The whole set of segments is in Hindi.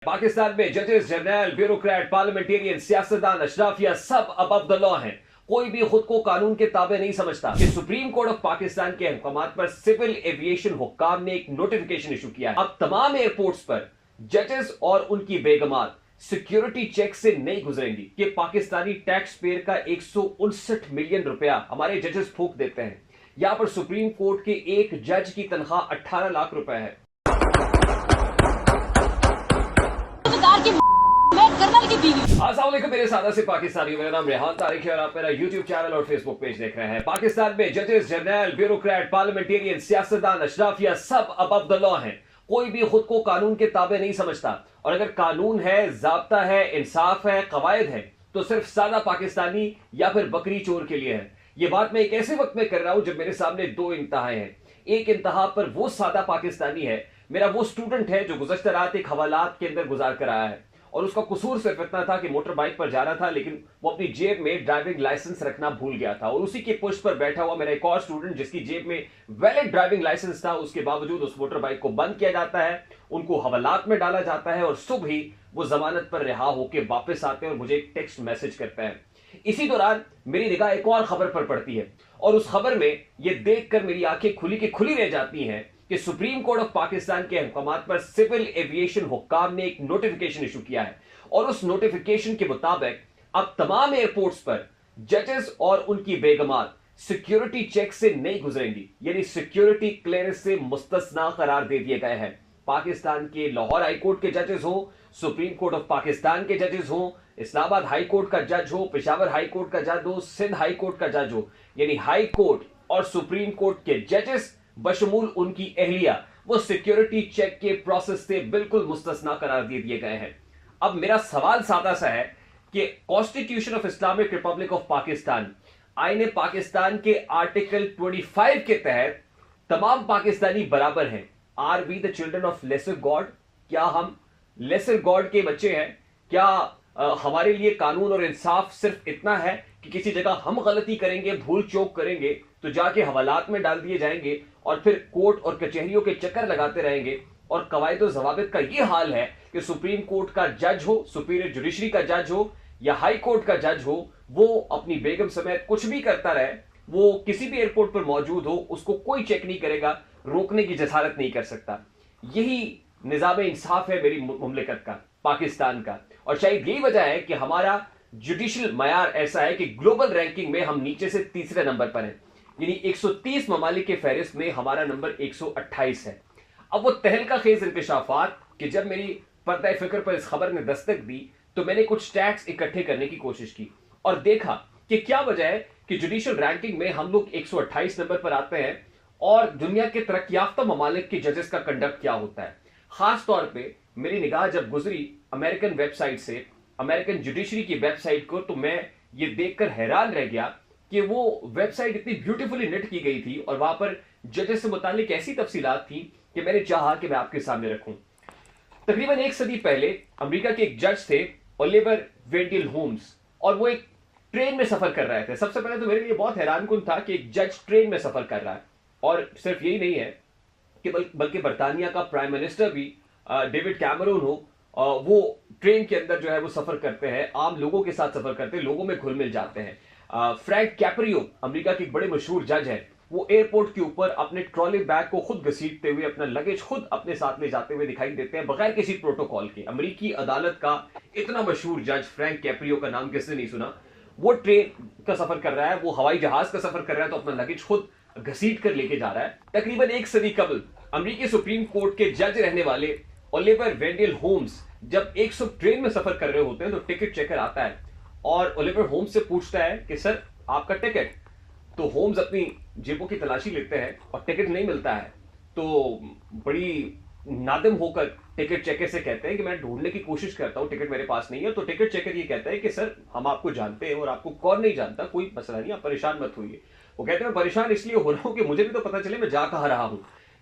पाकिस्तान में जजेस, जर्नल, ब्यूरोक्रेट, पार्लियामेंटेरियन, सियासतदान, अशराफिया सब अबव द लॉ हैं। कोई भी खुद को कानून के ताबे नहीं समझता कि सुप्रीम कोर्ट ऑफ पाकिस्तान के अहकामात पर सिविल एविएशन हुक्काम ने एक नोटिफिकेशन इशू किया है। अब तमाम एयरपोर्ट्स पर जजेस और उनकी बेगमात सिक्योरिटी चेक से नहीं गुजरेंगी कि पाकिस्तानी टैक्स पेयर का 159 मिलियन रुपया हमारे जजेस फूंक देते हैं। यहां पर सुप्रीम कोर्ट के एक जज की तनख्वाह 18 लाख रुपए है। अस्सलामुअलैकुम मेरे सादा से पाकिस्तानी, मेरा नाम रेहान तारिक है और आप मेरा यूट्यूब चैनल और फेसबुक पेज देख रहे हैं। पाकिस्तान में जजेस, जर्नल, ब्यूरोक्रेट, पार्लियामेंटेरियन, सियासतदान, अशराफिया सब अबव द लॉ हैं। कोई भी खुद को कानून के ताबे नहीं समझता, और अगर कानून है, जाब्ता है, इंसाफ है, कवायद है, तो सिर्फ सादा पाकिस्तानी या फिर बकरी चोर के लिए है। ये बात मैं एक ऐसे वक्त में कर रहा हूं जब मेरे सामने दो इंतहाएं हैं। एक इंतहा पर वो सादा पाकिस्तानी है, मेरा वो स्टूडेंट है जो गुज़श्ता रात एक हवालात के अंदर गुजार कर आया है, और उसका कसूर सिर्फ इतना था कि मोटर बाइक पर जा रहा था, लेकिन वो अपनी जेब में ड्राइविंग लाइसेंस रखना भूल गया था। और उसी के पुश पर बैठा हुआ मेरा एक और स्टूडेंट जिसकी जेब में वैलिड ड्राइविंग लाइसेंस था, उसके बावजूद उस मोटर बाइक को बंद किया जाता है, उनको हवालात में डाला जाता है, और सुबह ही वो जमानत पर रिहा होकर वापस आते हैं और मुझे एक टेक्स्ट मैसेज करते हैं। इसी दौरान मेरी निगाह एक और खबर पर पड़ती है, और उस खबर में ये देखकर मेरी आंखें खुली की खुली रह जाती हैं कि सुप्रीम कोर्ट ऑफ पाकिस्तान के अहकामात पर सिविल एविएशन हुक्काम ने एक नोटिफिकेशन इशू किया है। और उस नोटिफिकेशन के मुताबिक अब तमाम एयरपोर्ट्स पर जजेस और उनकी बेगमात सिक्योरिटी चेक से नहीं गुजरेंगी, यानी सिक्योरिटी क्लियरेंस से मुस्तस्ना करार दे दिए गए हैं। पाकिस्तान के लाहौर हाई कोर्ट के जजेस हो, सुप्रीम कोर्ट ऑफ पाकिस्तान के जजेस हो, इस्लामाबाद हाई कोर्ट का जज हो, पेशावर हाई कोर्ट का जज हो, सिंध हाई कोर्ट का जज हो, यानी हाई कोर्ट और सुप्रीम कोर्ट के जजेस बशमूल उनकी अहलिया वो सिक्योरिटी चेक के प्रोसेस से बिल्कुल मुस्तस्ना करार दे दिए गए हैं। अब मेरा सवाल सादा सा है कि constitution of Islamic Republic of Pakistan, आईने पाकिस्तान के आर्टिकल 25 के तहत तमाम पाकिस्तानी बराबर हैं। Are we the children of lesser god? क्या हम लेसर गॉड के बच्चे हैं? क्या हमारे लिए कानून और इंसाफ सिर्फ इतना है कि किसी जगह हम गलती करेंगे, भूल चूक करेंगे, तो जाके हवालात में डाल दिए जाएंगे और फिर कोर्ट और कचहरियों के चक्कर लगाते रहेंगे? और कवायद और जवाबित का यह हाल है कि सुप्रीम कोर्ट का जज हो, सुपीरियर जुडिशरी का जज हो या हाई कोर्ट का जज हो, वो अपनी बेगम समेत कुछ भी करता रहे, वो किसी भी एयरपोर्ट पर मौजूद हो, उसको कोई चेक नहीं करेगा, रोकने की जसारत नहीं कर सकता। यही निजाम इंसाफ है मेरी मुमलिकत का, पाकिस्तान का। और शायद यही वजह है कि हमारा जुडिशल मयार ऐसा है कि ग्लोबल रैंकिंग में हम नीचे से तीसरे नंबर पर हैं, यानी 130 ममालिक के फहरिस्त में हमारा नंबर 128 है। अब वो तहलका खेज इंकशाफात कि जब मेरी पर्दा फिक्र पर इस खबर ने दस्तक दी, तो मैंने कुछ स्टैट्स इकट्ठे करने की कोशिश की और देखा कि क्या वजह है कि जुडिशल रैंकिंग में हम लोग 128 नंबर पर आते हैं, और दुनिया के तरक्की याफ्ता ममालिक के जजेस का कंडक्ट क्या होता है। खास तौर पर मेरी निगाह जब गुजरी अमेरिकन वेबसाइट से अमेरिकन जुडिशरी की वेबसाइट को, तो मैं ये देखकर हैरान रह गया कि वो वेबसाइट इतनी ब्यूटीफुली निट की गई थी और वहां पर जजेस से मुतालिक ऐसी तफसीलात थी कि मैंने चाहा कि मैं आपके सामने रखूं। तकरीबन एक सदी पहले अमेरिका के एक जज थे ओलिवर वेंडल होम्स, और वो एक ट्रेन में सफर कर रहे थे। सबसे पहले तो मेरे लिए बहुत हैरानकुन था कि एक जज ट्रेन में सफर कर रहा है, और सिर्फ यही नहीं है कि बल्कि बरतानिया का प्राइम मिनिस्टर भी डेविड कैमरून हो, वो ट्रेन के अंदर जो है वो सफर करते हैं, आम लोगों के साथ सफर करते हैं, लोगों में घुल मिल जाते हैं। फ्रैंक कैप्रियो अमेरिका के एक बड़े मशहूर जज है, वो एयरपोर्ट के ऊपर अपने ट्रॉली बैग को खुद घसीटते हुए अपना लगेज खुद अपने साथ ले जाते हुए दिखाई देते हैं, बगैर किसी प्रोटोकॉल के। अमेरिकी अदालत का इतना मशहूर जज फ्रैंक कैप्रियो का नाम किसने नहीं सुना? वो ट्रेन का सफर कर रहा है, वो हवाई जहाज का सफर कर रहा है, तो अपना लगेज खुद घसीट कर लेके जा रहा है। तकरीबन एक सदी कबल अमेरिकी सुप्रीम कोर्ट के जज रहने वाले ओलिवर वेंडल होम्स जब 100 ट्रेन में सफर कर रहे होते हैं, तो टिकट चेकर आता है और ओलिवर होम्स से पूछता है कि सर आपका टिकट? तो होम्स अपनी जेबों की तलाशी लेते हैं और टिकट नहीं मिलता है, तो बड़ी नादिम होकर टिकट चेकर से कहते हैं कि मैं ढूंढने की कोशिश करता हूं, टिकट मेरे पास नहीं है। तो टिकट चेकर ये कहता है कि सर हम आपको जानते हैं और आपको कौन नहीं जानता, कोई मसला नहीं, आप परेशान मत होइए। वो कहते हैं मैं परेशान इसलिए हो रहा हूं कि मुझे भी तो पता चले मैं जा कहां रहा हूं।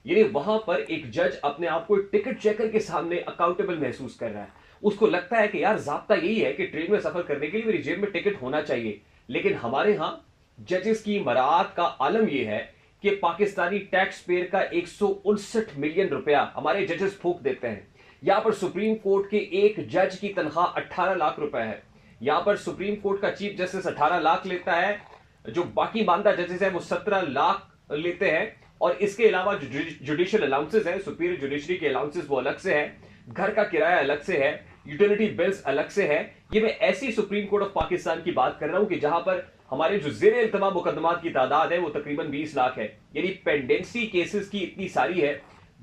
यानी वहां पर एक जज अपने आप को टिकट चेकर के सामने अकाउंटेबल महसूस कर रहा है। उसको लगता है कि यार जाब्ता यही है कि ट्रेन में सफर करने के लिए मेरी जेब में टिकट होना चाहिए, लेकिन हमारे यहां जजेस की मराआत का आलम यह है कि पाकिस्तानी टैक्स पेयर का 159 मिलियन रुपया हमारे जजेस फूंक देते हैं। यहां पर सुप्रीम कोर्ट के एक जज की तनख्वाह 18 लाख रुपए है। यहां पर सुप्रीम कोर्ट का चीफ जस्टिस 18 लाख लेता है, जो बाकी मानदा जजेस हैं वो 17 लाख लेते हैं। और इसके अलावा जो जुडिशियल अलाउंसेस हैं, सुपीरियर जुडिशरी के अलाउंसेस वो अलग से है, घर का किराया अलग से है, यूटिलिटी बिल्स अलग से है। ये मैं ऐसी सुप्रीम कोर्ट ऑफ पाकिस्तान की बात कर रहा हूं कि जहां पर हमारे जो जेर इल्तमा मुकदमात की तादाद है वो तकरीबन 20 लाख है, यानी पेंडेंसी केसेस की इतनी सारी है।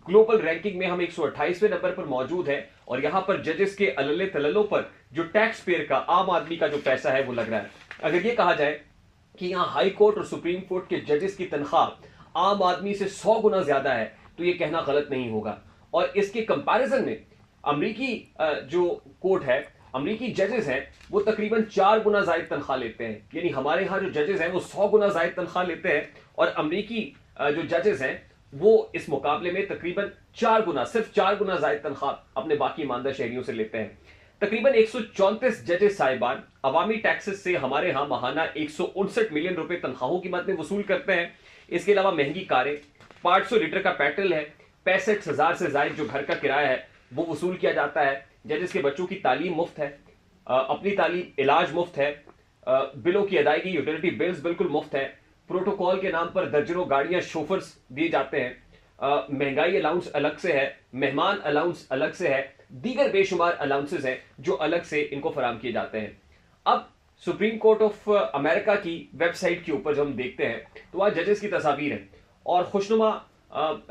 ग्लोबल रैंकिंग में हम 128वें नंबर पर मौजूद है और यहां पर जजेस के अलले तललों पर जो टैक्स पेयर का, आम आदमी का जो पैसा है वो लग रहा है। अगर ये कहा जाए कि यहां हाई कोर्ट और सुप्रीम कोर्ट के जजेस की तनख्वाह आम आदमी से 100 गुना ज्यादा है तो यह कहना गलत नहीं होगा। और इसके कंपैरिजन में अमरीकी जो कोर्ट है, अमरीकी जजेस हैं वो तकरीबन 4 गुना ज्यादा तनख्वाह लेते हैं। यानी हमारे यहाँ जो जजेस हैं वो 100 गुना ज्यादा तनख्वाह लेते हैं और अमरीकी जो जजेस हैं वो इस मुकाबले में तकरीबन 4 गुना, सिर्फ 4 गुना ज्यादा तनख्वाह अपने बाकी ईमानदार शहरियों से लेते हैं। तकरीबन 134 जजेस साहिबान अवामी टैक्सेस से हमारे यहाँ महाना 159 मिलियन रुपए तनख्वाहों की मद में वसूल करते हैं। इसके अलावा महंगी कारें, 500 लीटर का पेट्रोल है, 65,000 से ज्यादा जो घर का किराया है वो वसूल किया जाता है। जजेस के बच्चों की तालीम मुफ्त है, अपनी तालीम, इलाज मुफ्त है, बिलों की अदायगी, यूटिलिटी बिल्स बिल्कुल मुफ्त है। प्रोटोकॉल के नाम पर दर्जनों गाड़ियां, शोफर्स दिए जाते हैं। महंगाई अलाउंस अलग से है, मेहमान अलाउंस अलग से है, दीगर बेशुमार अलाउंसेस हैं जो अलग से इनको फराम किए जाते हैं। अब सुप्रीम कोर्ट ऑफ अमेरिका की वेबसाइट के ऊपर जब हम देखते हैं तो वहां जजेस की तस्वीर है और खुशनुमा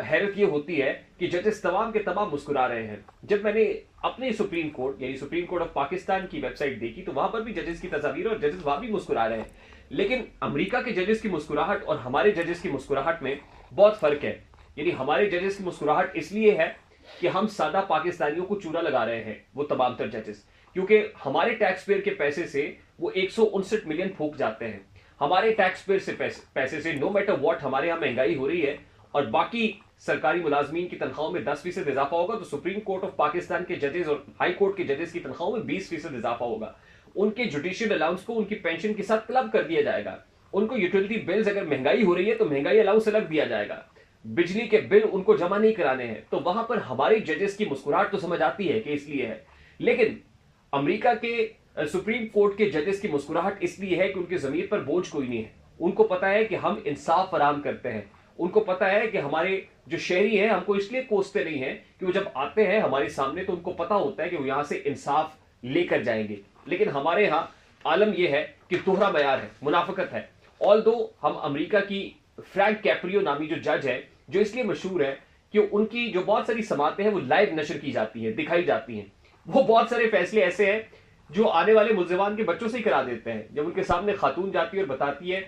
हैरत ये होती है कि जजेस तमाम के तमाम मुस्कुरा रहे हैं। जब मैंने अपने सुप्रीम कोर्ट यानी सुप्रीम कोर्ट ऑफ पाकिस्तान की वेबसाइट देखी तो वहां पर भी जजेस की तस्वीर और जजेस वहां भी मुस्कुरा रहे हैं। लेकिन अमेरिका के जजेस की मुस्कुराहट और हमारे जजेस की मुस्कुराहट में बहुत फर्क है। यानी हमारे जजेस की मुस्कुराहट इसलिए है कि हम सादा पाकिस्तानियों को चूरा लगा रहे हैं, वो तमाम तर जजेस, क्योंकि हमारे टैक्स पेयर के पैसे से वो 159 मिलियन फूक जाते हैं। हमारे टैक्स पेयर से पैसे से नो मैटर व्हाट हमारे यहाँ महंगाई हो रही है और बाकी सरकारी मुलाजमीन की तनख्वाहों में 10% इजाफा होगा तो सुप्रीम कोर्ट ऑफ पाकिस्तान के जजेस और हाई कोर्ट के जजेस की तनख्वाहों में 20% इजाफा होगा। उनके जुडिशियल अलाउंस को उनकी पेंशन के साथ क्लब कर दिया जाएगा। उनको यूटिलिटी बिल्स, अगर महंगाई हो रही है तो महंगाई अलाउंस अलग दिया जाएगा। बिजली के बिल उनको जमा नहीं कराने हैं। तो वहां पर हमारी जजेस की मुस्कुराहट तो समझ आती है कि इसलिए है, लेकिन अमेरिका के सुप्रीम कोर्ट के जजेस की मुस्कुराहट इसलिए है कि उनके जमीर पर बोझ कोई नहीं है। उनको पता है कि हम इंसाफ फराहम करते हैं। उनको पता है कि हमारे जो शहरी हैं हमको इसलिए कोसते नहीं हैं कि वो जब आते हैं हमारे सामने तो उनको पता होता है कि वो यहां से इंसाफ लेकर जाएंगे। लेकिन हमारे यहाँ आलम यह है कि दोहरा बयार है, मुनाफिकत है। ऑल दो हम अमेरिका की फ्रैंक कैप्रियो नामी जो जज है, जो इसलिए मशहूर है कि उनकी जो बहुत सारी समातें हैं वो लाइव नशर की जाती हैं, दिखाई जाती हैं। वो बहुत सारे फैसले ऐसे हैं जो आने वाले मुल्जिमान के बच्चों से ही करा देते हैं। जब उनके सामने खातून जाती है और बताती है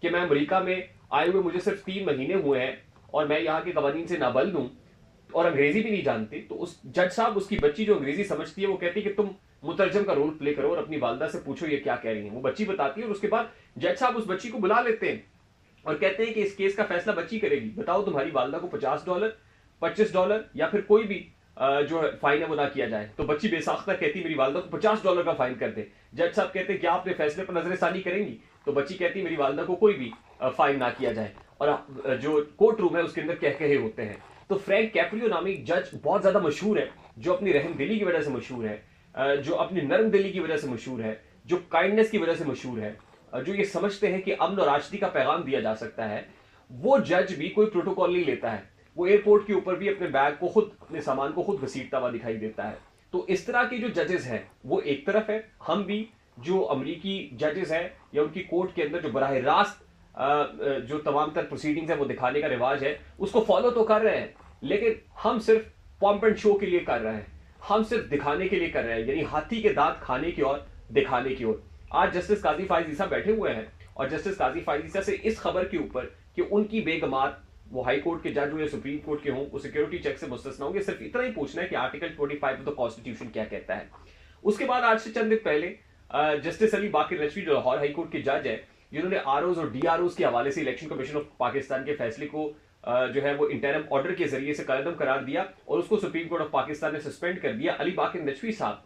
कि मैं अमेरिका में आए हुए मुझे सिर्फ 3 महीने हुए हैं और मैं यहाँ के कवानीन से नाबल्द हूं और अंग्रेजी भी नहीं जानती, तो उस जज साहब, उसकी बच्ची जो अंग्रेजी समझती है, वो कहती है कि तुम मुतरजम का रोल प्ले करो और अपनी वालदा से पूछो ये क्या कह रही है। वो बच्ची बताती है और उसके बाद जज साहब उस बच्ची को बुला लेते हैं और कहते हैं कि इस केस का फैसला बच्ची करेगी। बताओ तुम्हारी वालदा को $50, $25 या फिर कोई भी जो फाइन है वो ना किया जाए। तो बच्ची बेसाख्ता कहती मेरी वालदा को $50 का फाइन कर दे। जज साहब कहते हैं क्या आपने फैसले पर नजरसानी करेंगी? तो बच्ची कहती मेरी वालदा को कोई भी फाइन ना किया जाए। और जो कोर्ट रूम है उसके अंदर कह कहे होते हैं। तो फ्रैंक कैप्रियो नामी जज बहुत ज्यादा मशहूर है, जो अपनी रहमदिली की वजह से मशहूर है, जो अपनी नरम दिली की वजह से मशहूर है, जो काइंडनेस की वजह से मशहूर है, जो ये समझते हैं कि अमन और आज़ादी का पैगाम दिया जा सकता है। वो जज भी कोई प्रोटोकॉल नहीं लेता है। वो एयरपोर्ट के ऊपर भी अपने बैग को खुद, अपने सामान को खुद घसीटता हुआ दिखाई देता है। तो इस तरह के जो जजेस हैं वो एक तरफ है, हम भी जो अमरीकी जजेस हैं या उनकी कोर्ट के अंदर जो बराह रास्त जो तमाम तर प्रोसीडिंग्स है वो दिखाने का रिवाज है उसको फॉलो तो कर रहे हैं, लेकिन हम सिर्फ पॉम्प एंड शो के लिए कर रहे हैं, हम सिर्फ दिखाने के लिए कर रहे हैं, यानी हाथी के दांत खाने की और दिखाने की ओर। आज जस्टिस काजी फायज ईसा बैठे हुए हैं और जस्टिस काजी फायज ईसा से इस खबर के ऊपर कि उनकी बेगमात, वो हाई कोर्ट के जज हो या सुप्रीम कोर्ट के हों, वो सिक्योरिटी चेक से मुस्तस्ना होंगे, सिर्फ इतना ही पूछना है कि आर्टिकल 25 ऑफ द कॉन्स्टिट्यूशन क्या कहता है। उसके बाद आज से चंद दिन पहले जस्टिस अली बाकिर नजवी जो लाहौर हाई कोर्ट के जज है, जिन्होंने आरओज और डीआरओज के हवाले से इलेक्शन कमीशन ऑफ पाकिस्तान के फैसले को जो है वो इंटरिम ऑर्डर के जरिए से कलअदम करार दिया और उसको सुप्रीम कोर्ट ऑफ पाकिस्तान ने सस्पेंड कर दिया। अली बाकिर नजवी साहब,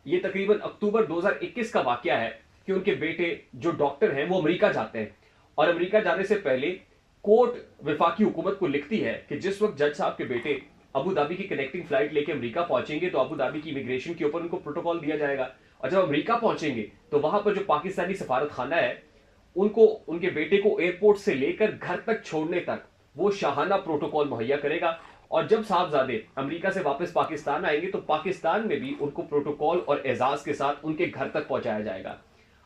ये तकरीबन अक्टूबर 2021 का वाकया है कि उनके बेटे जो डॉक्टर हैं वो अमेरिका जाते हैं और अमेरिका जाने से पहले कोर्ट विफाकी हुकूमत को लिखती है कि जिस वक्त जज साहब के बेटे अबू धाबी की कनेक्टिंग फ्लाइट लेके अमेरिका पहुंचेंगे तो अबू धाबी की इमिग्रेशन के ऊपर उनको प्रोटोकॉल दिया जाएगा, और जब अमेरिका पहुंचेंगे तो वहां पर जो पाकिस्तानी सफारत खाना है उनको उनके बेटे को एयरपोर्ट से लेकर घर तक छोड़ने तक वो शाहाना प्रोटोकॉल मुहैया करेगा। और जब साहबजादे अमेरिका से वापस पाकिस्तान आएंगे तो पाकिस्तान में भी उनको प्रोटोकॉल और एजाज के साथ उनके घर तक पहुंचाया जाएगा।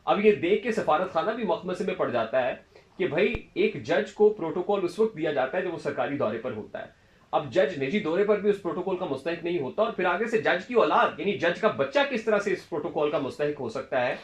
अब ये देख के सफारत खाना भी मखमसे में पड़ जाता है कि भाई एक जज को प्रोटोकॉल उस वक्त दिया जाता है जब वो सरकारी दौरे पर होता है। अब जज निजी दौरे पर भी उस प्रोटोकॉल का मुस्तहिक नहीं होता, और फिर आगे से जज की औलाद यानी जज का बच्चा किस तरह से इस प्रोटोकॉल का मुस्तहिक हो सकता है,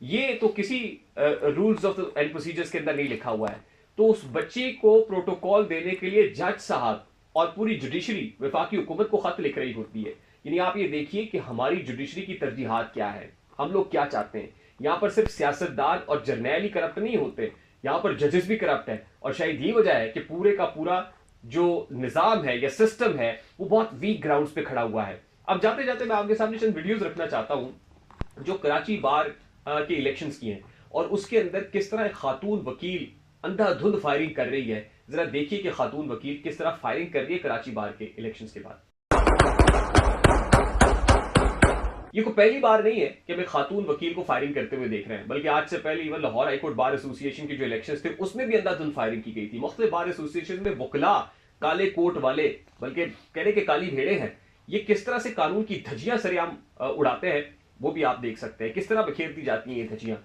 ये तो किसी रूल्स ऑफ एंड प्रोसीजर्स के अंदर नहीं लिखा हुआ है। तो उस बच्चे को प्रोटोकॉल देने के लिए जज साहब और पूरी जुडिशरी वफाकी हुकूमत को खत लिख रही होती है। यानी आप ये देखिए कि हमारी जुडिशरी की तरजीहात क्या है, हम लोग क्या चाहते हैं। यहां पर सिर्फ सियासतदान और जर्नैल ही करप्ट नहीं होते, यहां पर जजेस भी करप्ट है। और शायद ये वजह है कि पूरे का पूरा जो निजाम है या सिस्टम है वो बहुत वीक ग्राउंड्स पे खड़ा हुआ है। अब जाते जाते मैं आपके सामने चंद वीडियोस रखना चाहता हूं जो कराची बार के इलेक्शंस की हैं, और उसके अंदर किस तरह एक खातून वकील अंधाधुंध फायरिंग कर रही है। जरा देखिए कि खातून वकील किस तरह फायरिंग कर रही है कराची बार के इलेक्शंस के बाद। ये कोई पहली बार नहीं है कि हम खातून वकील को फायरिंग करते हुए देख रहे हैं, बल्कि आज से पहले even Lahore high court bar association के जो इलेक्शंस थे उसमें भी अंधाधुंध फायरिंग की गई थी। मुख्तलिफ बार एसोसिएशन में वकला, काले कोट वाले, बल्कि कहने के काली भेड़े हैं, ये किस तरह से कानून की धज्जियां सरेआम उड़ाते हैं वो भी आप देख सकते हैं, किस तरह बखेर दी जाती हैं ये धज्जियां।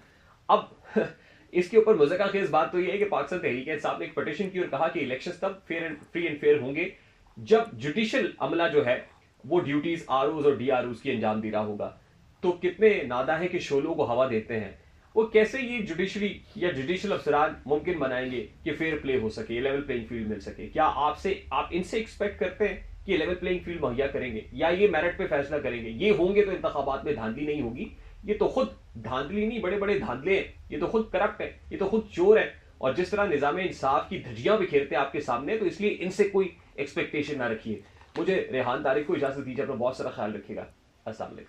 अब इसके ऊपर मज़ाक़ खेज़ बात तो ये है कि पाकिस्तान तहरीक इंसाफ ने एक पटिशन की और कहा कि इलेक्शंस तब फ्री एंड फेयर होंगे जब जुडिशल अमला जो है वो ड्यूटीज आरओज और डीआरओज की अंजाम दे रहा होगा। तो कितने नादा है कि शोलों को हवा देते हैं। वो कैसे ये जुडिशरी या जुडिशल अफसरान मुमकिन बनाएंगे कि फेयर प्ले हो सके, लेवल प्लेइंग फील्ड मिल सके। क्या आप इनसे एक्सपेक्ट करते हैं कि लेवल प्लेइंग फील्ड मुहैया करेंगे, या ये मेरिट पे फैसला करेंगे? ये होंगे तो इंतखाबात में धांधली नहीं होगी। ये तो खुद धांधली नहीं, बड़े बड़े धांधले हैं, ये तो खुद करप्ट है, ये तो खुद चोर है। और जिस तरह निजाम इंसाफ की धज्जियां बिखेरते हैं आपके सामने, तो इसलिए इनसे कोई एक्सपेक्टेशन ना रखिए। मुझे रेहान तारिक को इजाजत दीजिए, अपना बहुत सारा ख्याल रखिएगा। अस्सलाम वालेकुम।